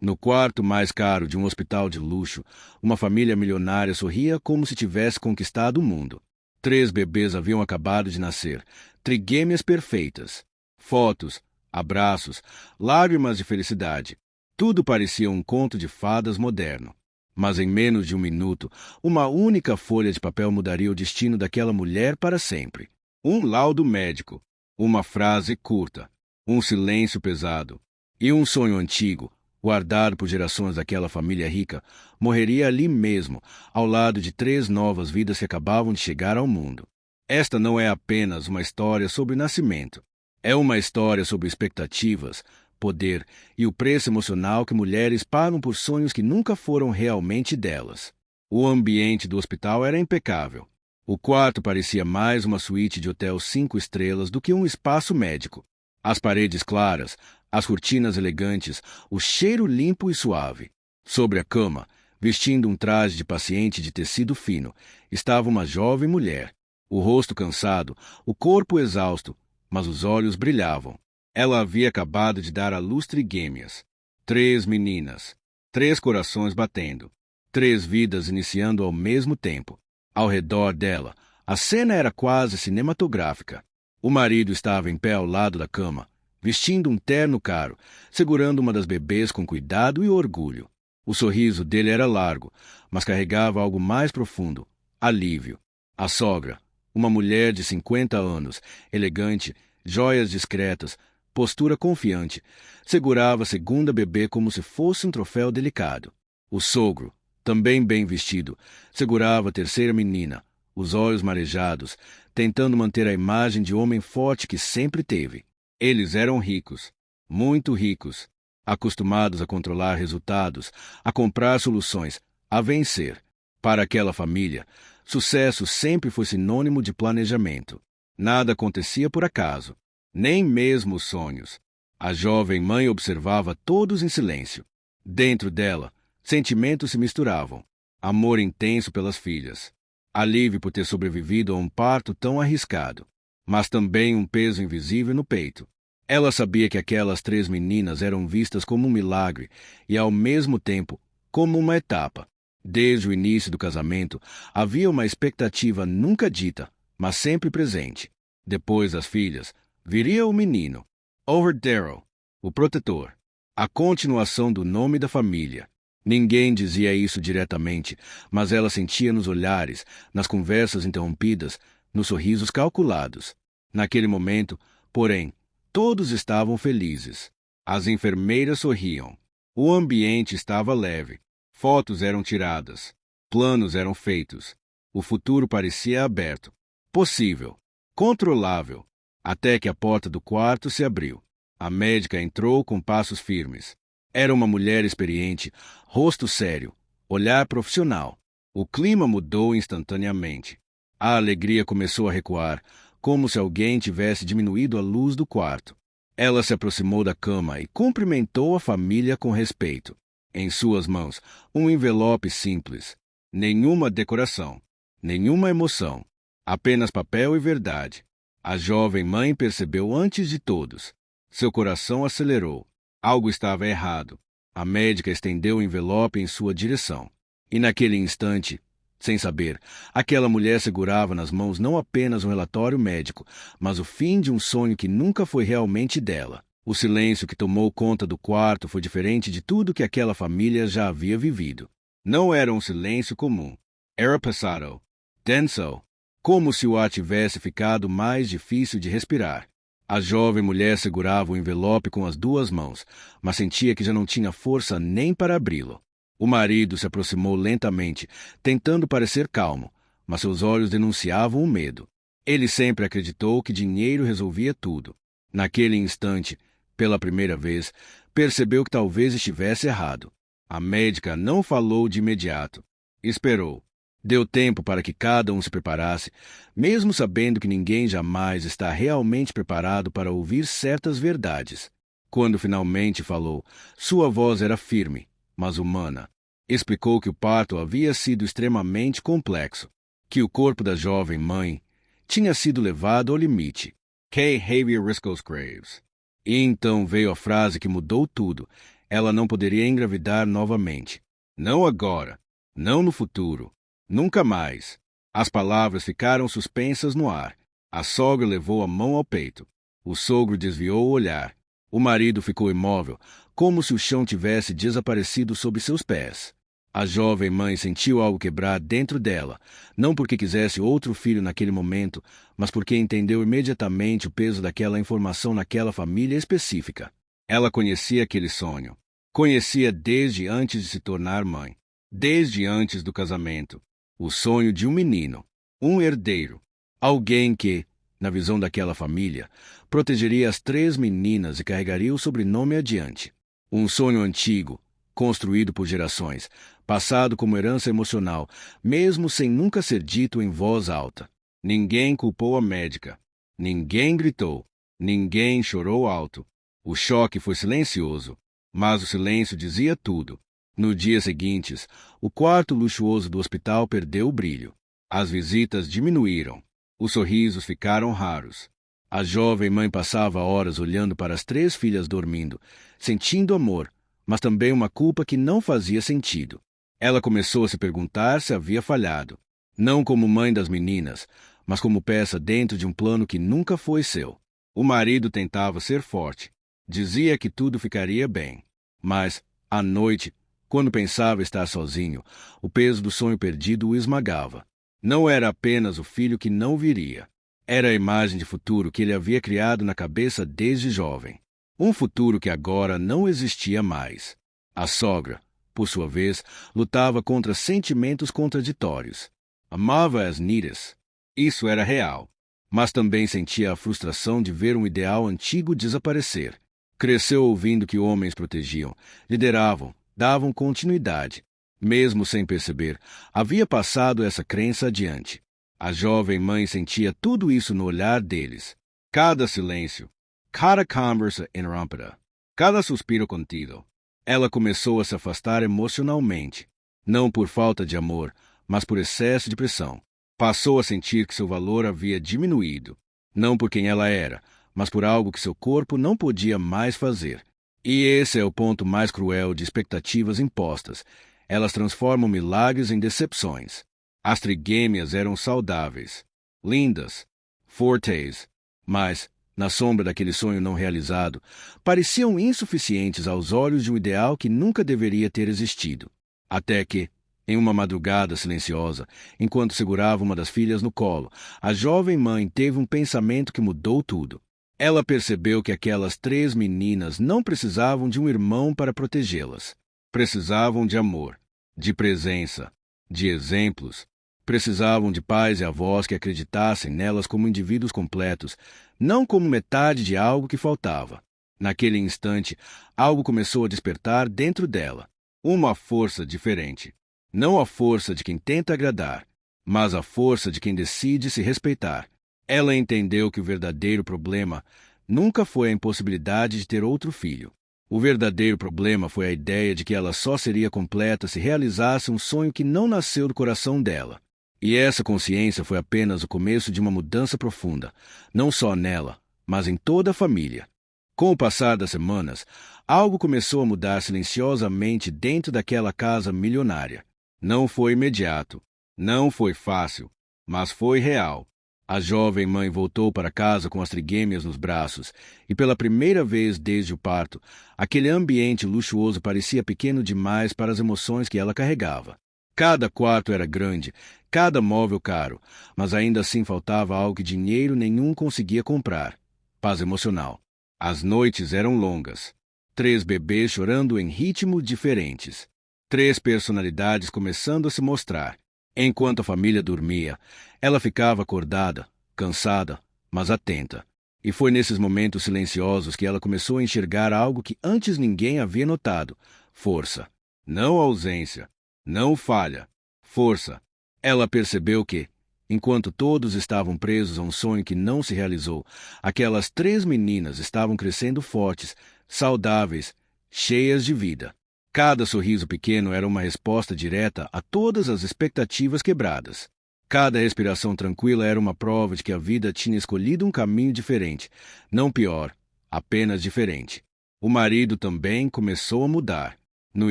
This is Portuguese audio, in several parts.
No quarto mais caro de um hospital de luxo, uma família milionária sorria como se tivesse conquistado o mundo. 3 bebês haviam acabado de nascer, trigêmeas perfeitas. Fotos, abraços, lágrimas de felicidade. Tudo parecia um conto de fadas moderno. Mas em menos de um minuto, uma única folha de papel mudaria o destino daquela mulher para sempre. Um laudo médico, uma frase curta, um silêncio pesado e um sonho antigo, guardado por gerações daquela família rica, morreria ali mesmo, ao lado de 3 novas vidas que acabavam de chegar ao mundo. Esta não é apenas uma história sobre nascimento. É uma história sobre expectativas, poder e o preço emocional que mulheres pagam por sonhos que nunca foram realmente delas. O ambiente do hospital era impecável. O quarto parecia mais uma suíte de hotel 5 estrelas do que um espaço médico. As paredes claras, as cortinas elegantes, o cheiro limpo e suave. Sobre a cama, vestindo um traje de paciente de tecido fino, estava uma jovem mulher. O rosto cansado, o corpo exausto, mas os olhos brilhavam. Ela havia acabado de dar à luz trigêmeas. 3 meninas, 3 corações batendo, 3 vidas iniciando ao mesmo tempo. Ao redor dela, a cena era quase cinematográfica. O marido estava em pé ao lado da cama, vestindo um terno caro, segurando uma das bebês com cuidado e orgulho. O sorriso dele era largo, mas carregava algo mais profundo, alívio. A sogra, uma mulher de 50 anos, elegante, joias discretas, postura confiante, segurava a segunda bebê como se fosse um troféu delicado. O sogro, também bem vestido, segurava a terceira menina, os olhos marejados, tentando manter a imagem de homem forte que sempre teve. Eles eram ricos, muito ricos, acostumados a controlar resultados, a comprar soluções, a vencer. Para aquela família, sucesso sempre foi sinônimo de planejamento. Nada acontecia por acaso, nem mesmo os sonhos. A jovem mãe observava todos em silêncio. Dentro dela, sentimentos se misturavam. Amor intenso pelas filhas, alívio por ter sobrevivido a um parto tão arriscado, mas também um peso invisível no peito. Ela sabia que aquelas 3 meninas eram vistas como um milagre e, ao mesmo tempo, como uma etapa. Desde o início do casamento, havia uma expectativa nunca dita, mas sempre presente. Depois das filhas, viria o menino, Overdaro, o protetor, a continuação do nome da família. Ninguém dizia isso diretamente, mas ela sentia nos olhares, nas conversas interrompidas, nos sorrisos calculados. Naquele momento, porém, todos estavam felizes. As enfermeiras sorriam. O ambiente estava leve. Fotos eram tiradas. Planos eram feitos. O futuro parecia aberto. Possível. Controlável. Até que a porta do quarto se abriu. A médica entrou com passos firmes. Era uma mulher experiente, rosto sério, olhar profissional. O clima mudou instantaneamente. A alegria começou a recuar, como se alguém tivesse diminuído a luz do quarto. Ela se aproximou da cama e cumprimentou a família com respeito. Em suas mãos, um envelope simples. Nenhuma decoração, nenhuma emoção, apenas papel e verdade. A jovem mãe percebeu antes de todos. Seu coração acelerou. Algo estava errado. A médica estendeu o envelope em sua direção. E naquele instante, sem saber, aquela mulher segurava nas mãos não apenas um relatório médico, mas o fim de um sonho que nunca foi realmente dela. O silêncio que tomou conta do quarto foi diferente de tudo que aquela família já havia vivido. Não era um silêncio comum. Era pesado, denso, como se o ar tivesse ficado mais difícil de respirar. A jovem mulher segurava o envelope com as 2 mãos, mas sentia que já não tinha força nem para abri-lo. O marido se aproximou lentamente, tentando parecer calmo, mas seus olhos denunciavam o medo. Ele sempre acreditou que dinheiro resolvia tudo. Naquele instante, pela primeira vez, percebeu que talvez estivesse errado. A médica não falou de imediato. Esperou. Deu tempo para que cada um se preparasse, mesmo sabendo que ninguém jamais está realmente preparado para ouvir certas verdades. Quando finalmente falou, sua voz era firme, mas humana. Explicou que o parto havia sido extremamente complexo, que o corpo da jovem mãe tinha sido levado ao limite. Kay Havia Riscos Graves. E então veio a frase que mudou tudo. Ela não poderia engravidar novamente. Não agora. Não no futuro. Nunca mais. As palavras ficaram suspensas no ar. A sogra levou a mão ao peito. O sogro desviou o olhar. O marido ficou imóvel, como se o chão tivesse desaparecido sob seus pés. A jovem mãe sentiu algo quebrar dentro dela, não porque quisesse outro filho naquele momento, mas porque entendeu imediatamente o peso daquela informação naquela família específica. Ela conhecia aquele sonho. Conhecia desde antes de se tornar mãe. Desde antes do casamento. O sonho de um menino. Um herdeiro. Alguém que, na visão daquela família, protegeria as 3 meninas e carregaria o sobrenome adiante. Um sonho antigo, construído por gerações, passado como herança emocional, mesmo sem nunca ser dito em voz alta. Ninguém culpou a médica. Ninguém gritou. Ninguém chorou alto. O choque foi silencioso, mas o silêncio dizia tudo. No dia seguinte, o quarto luxuoso do hospital perdeu o brilho. As visitas diminuíram. Os sorrisos ficaram raros. A jovem mãe passava horas olhando para as 3 filhas dormindo, sentindo amor, mas também uma culpa que não fazia sentido. Ela começou a se perguntar se havia falhado, não como mãe das meninas, mas como peça dentro de um plano que nunca foi seu. O marido tentava ser forte. Dizia que tudo ficaria bem. Mas, à noite, quando pensava estar sozinho, o peso do sonho perdido o esmagava. Não era apenas o filho que não viria. Era a imagem de futuro que ele havia criado na cabeça desde jovem. Um futuro que agora não existia mais. A sogra, por sua vez, lutava contra sentimentos contraditórios. Amava as Niras. Isso era real. Mas também sentia a frustração de ver um ideal antigo desaparecer. Cresceu ouvindo que homens protegiam, lideravam, davam continuidade. Mesmo sem perceber, havia passado essa crença adiante. A jovem mãe sentia tudo isso no olhar deles. Cada silêncio, cada conversa interrompida, cada suspiro contido. Ela começou a se afastar emocionalmente, não por falta de amor, mas por excesso de pressão. Passou a sentir que seu valor havia diminuído, não por quem ela era, mas por algo que seu corpo não podia mais fazer. E esse é o ponto mais cruel de expectativas impostas. Elas transformam milagres em decepções. As trigêmeas eram saudáveis, lindas, fortes, mas, na sombra daquele sonho não realizado, pareciam insuficientes aos olhos de um ideal que nunca deveria ter existido. Até que, em uma madrugada silenciosa, enquanto segurava uma das filhas no colo, a jovem mãe teve um pensamento que mudou tudo. Ela percebeu que aquelas 3 meninas não precisavam de um irmão para protegê-las. Precisavam de amor, de presença, de exemplos. Precisavam de pais e avós que acreditassem nelas como indivíduos completos, não como metade de algo que faltava. Naquele instante, algo começou a despertar dentro dela. Uma força diferente. Não a força de quem tenta agradar, mas a força de quem decide se respeitar. Ela entendeu que o verdadeiro problema nunca foi a impossibilidade de ter outro filho. O verdadeiro problema foi a ideia de que ela só seria completa se realizasse um sonho que não nasceu do coração dela. E essa consciência foi apenas o começo de uma mudança profunda, não só nela, mas em toda a família. Com o passar das semanas, algo começou a mudar silenciosamente dentro daquela casa milionária. Não foi imediato, não foi fácil, mas foi real. A jovem mãe voltou para casa com as trigêmeas nos braços, e pela primeira vez desde o parto, aquele ambiente luxuoso parecia pequeno demais para as emoções que ela carregava. Cada quarto era grande, cada móvel caro, mas ainda assim faltava algo que dinheiro nenhum conseguia comprar: paz emocional. As noites eram longas. 3 bebês chorando em ritmos diferentes. 3 personalidades começando a se mostrar. Enquanto a família dormia, ela ficava acordada, cansada, mas atenta. E foi nesses momentos silenciosos que ela começou a enxergar algo que antes ninguém havia notado: força. Não ausência. Não falha. Força. Ela percebeu que, enquanto todos estavam presos a um sonho que não se realizou, aquelas 3 meninas estavam crescendo fortes, saudáveis, cheias de vida. Cada sorriso pequeno era uma resposta direta a todas as expectativas quebradas. Cada respiração tranquila era uma prova de que a vida tinha escolhido um caminho diferente, não pior, apenas diferente. O marido também começou a mudar. No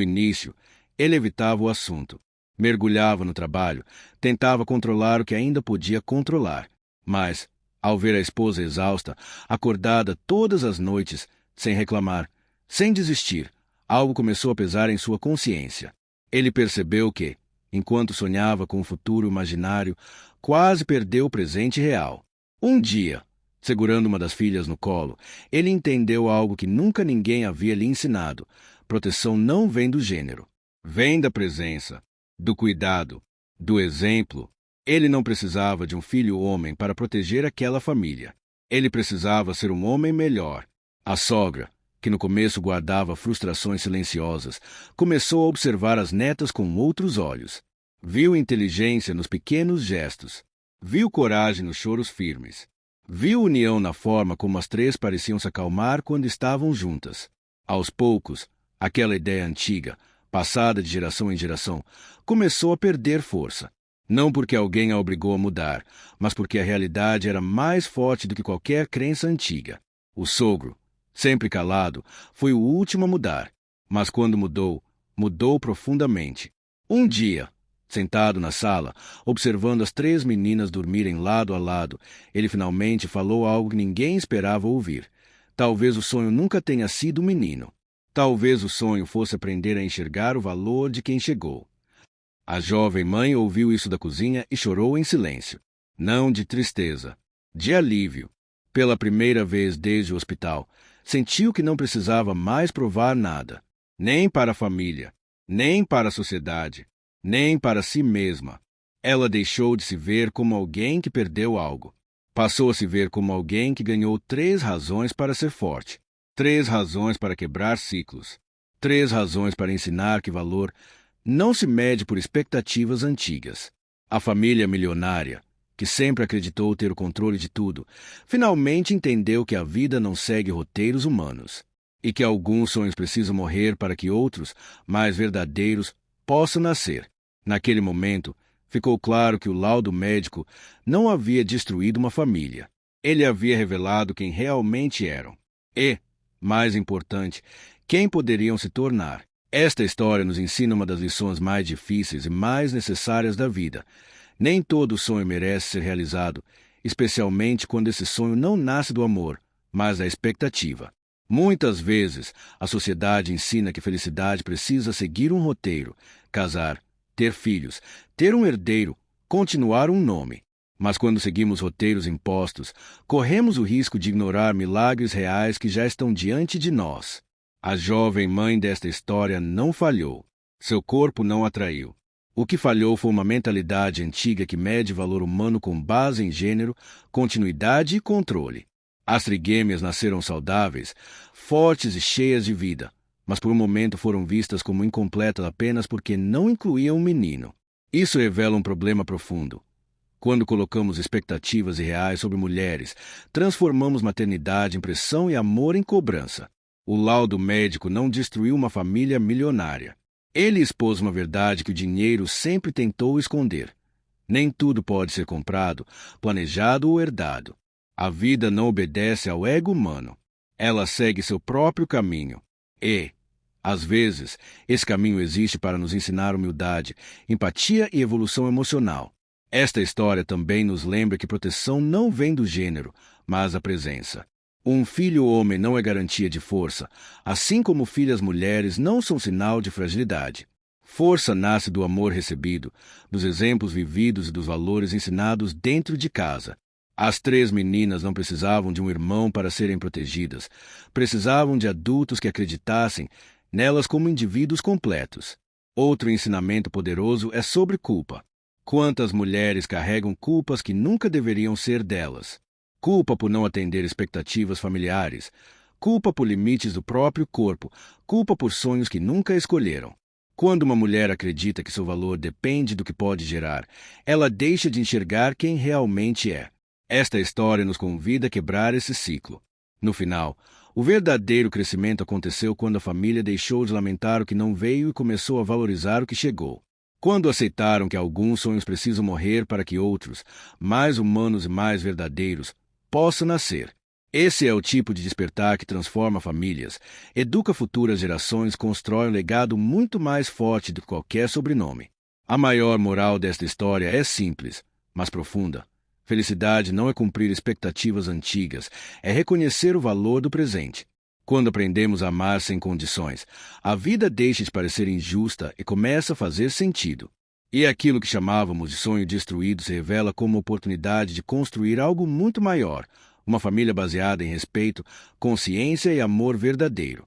início, ele evitava o assunto. Mergulhava no trabalho, tentava controlar o que ainda podia controlar. Mas, ao ver a esposa exausta, acordada todas as noites, sem reclamar, sem desistir, algo começou a pesar em sua consciência. Ele percebeu que, enquanto sonhava com o futuro imaginário, quase perdeu o presente real. Um dia, segurando uma das filhas no colo, ele entendeu algo que nunca ninguém havia lhe ensinado. Proteção não vem do gênero. Vem da presença, do cuidado, do exemplo. Ele não precisava de um filho homem para proteger aquela família. Ele precisava ser um homem melhor. A sogra, que no começo guardava frustrações silenciosas, começou a observar as netas com outros olhos. Viu inteligência nos pequenos gestos. Viu coragem nos choros firmes. Viu união na forma como as três pareciam se acalmar quando estavam juntas. Aos poucos, aquela ideia antiga, passada de geração em geração, começou a perder força. Não porque alguém a obrigou a mudar, mas porque a realidade era mais forte do que qualquer crença antiga. O sogro, sempre calado, foi o último a mudar, mas quando mudou, mudou profundamente. Um dia, sentado na sala, observando as três meninas dormirem lado a lado, ele finalmente falou algo que ninguém esperava ouvir. Talvez o sonho nunca tenha sido um menino. Talvez o sonho fosse aprender a enxergar o valor de quem chegou. A jovem mãe ouviu isso da cozinha e chorou em silêncio. Não de tristeza, de alívio. Pela primeira vez desde o hospital, sentiu que não precisava mais provar nada, nem para a família, nem para a sociedade, nem para si mesma. Ela deixou de se ver como alguém que perdeu algo. Passou a se ver como alguém que ganhou 3 razões para ser forte, 3 razões para quebrar ciclos, 3 razões para ensinar que valor não se mede por expectativas antigas. A família milionária, que sempre acreditou ter o controle de tudo, finalmente entendeu que a vida não segue roteiros humanos e que alguns sonhos precisam morrer para que outros, mais verdadeiros, possam nascer. Naquele momento, ficou claro que o laudo médico não havia destruído uma família. Ele havia revelado quem realmente eram e, mais importante, quem poderiam se tornar. Esta história nos ensina uma das lições mais difíceis e mais necessárias da vida. Nem todo sonho merece ser realizado, especialmente quando esse sonho não nasce do amor, mas da expectativa. Muitas vezes, a sociedade ensina que felicidade precisa seguir um roteiro, casar, ter filhos, ter um herdeiro, continuar um nome. Mas quando seguimos roteiros impostos, corremos o risco de ignorar milagres reais que já estão diante de nós. A jovem mãe desta história não falhou. Seu corpo não a traiu. O que falhou foi uma mentalidade antiga que mede valor humano com base em gênero, continuidade e controle. As trigêmeas nasceram saudáveis, fortes e cheias de vida, mas por um momento foram vistas como incompletas apenas porque não incluíam um menino. Isso revela um problema profundo. Quando colocamos expectativas irreais sobre mulheres, transformamos maternidade em pressão e amor em cobrança. O laudo médico não destruiu uma família milionária. Ele expôs uma verdade que o dinheiro sempre tentou esconder. Nem tudo pode ser comprado, planejado ou herdado. A vida não obedece ao ego humano. Ela segue seu próprio caminho. E, às vezes, esse caminho existe para nos ensinar humildade, empatia e evolução emocional. Esta história também nos lembra que proteção não vem do gênero, mas da presença. Um filho homem não é garantia de força, assim como filhas mulheres não são sinal de fragilidade. Força nasce do amor recebido, dos exemplos vividos e dos valores ensinados dentro de casa. As 3 meninas não precisavam de um irmão para serem protegidas. Precisavam de adultos que acreditassem nelas como indivíduos completos. Outro ensinamento poderoso é sobre culpa. Quantas mulheres carregam culpas que nunca deveriam ser delas? Culpa por não atender expectativas familiares, culpa por limites do próprio corpo, culpa por sonhos que nunca escolheram. Quando uma mulher acredita que seu valor depende do que pode gerar, ela deixa de enxergar quem realmente é. Esta história nos convida a quebrar esse ciclo. No final, o verdadeiro crescimento aconteceu quando a família deixou de lamentar o que não veio e começou a valorizar o que chegou. Quando aceitaram que alguns sonhos precisam morrer para que outros, mais humanos e mais verdadeiros, possa nascer. Esse é o tipo de despertar que transforma famílias, educa futuras gerações, constrói um legado muito mais forte do que qualquer sobrenome. A maior moral desta história é simples, mas profunda. Felicidade não é cumprir expectativas antigas, é reconhecer o valor do presente. Quando aprendemos a amar sem condições, a vida deixa de parecer injusta e começa a fazer sentido. E aquilo que chamávamos de sonho destruído se revela como oportunidade de construir algo muito maior, uma família baseada em respeito, consciência e amor verdadeiro.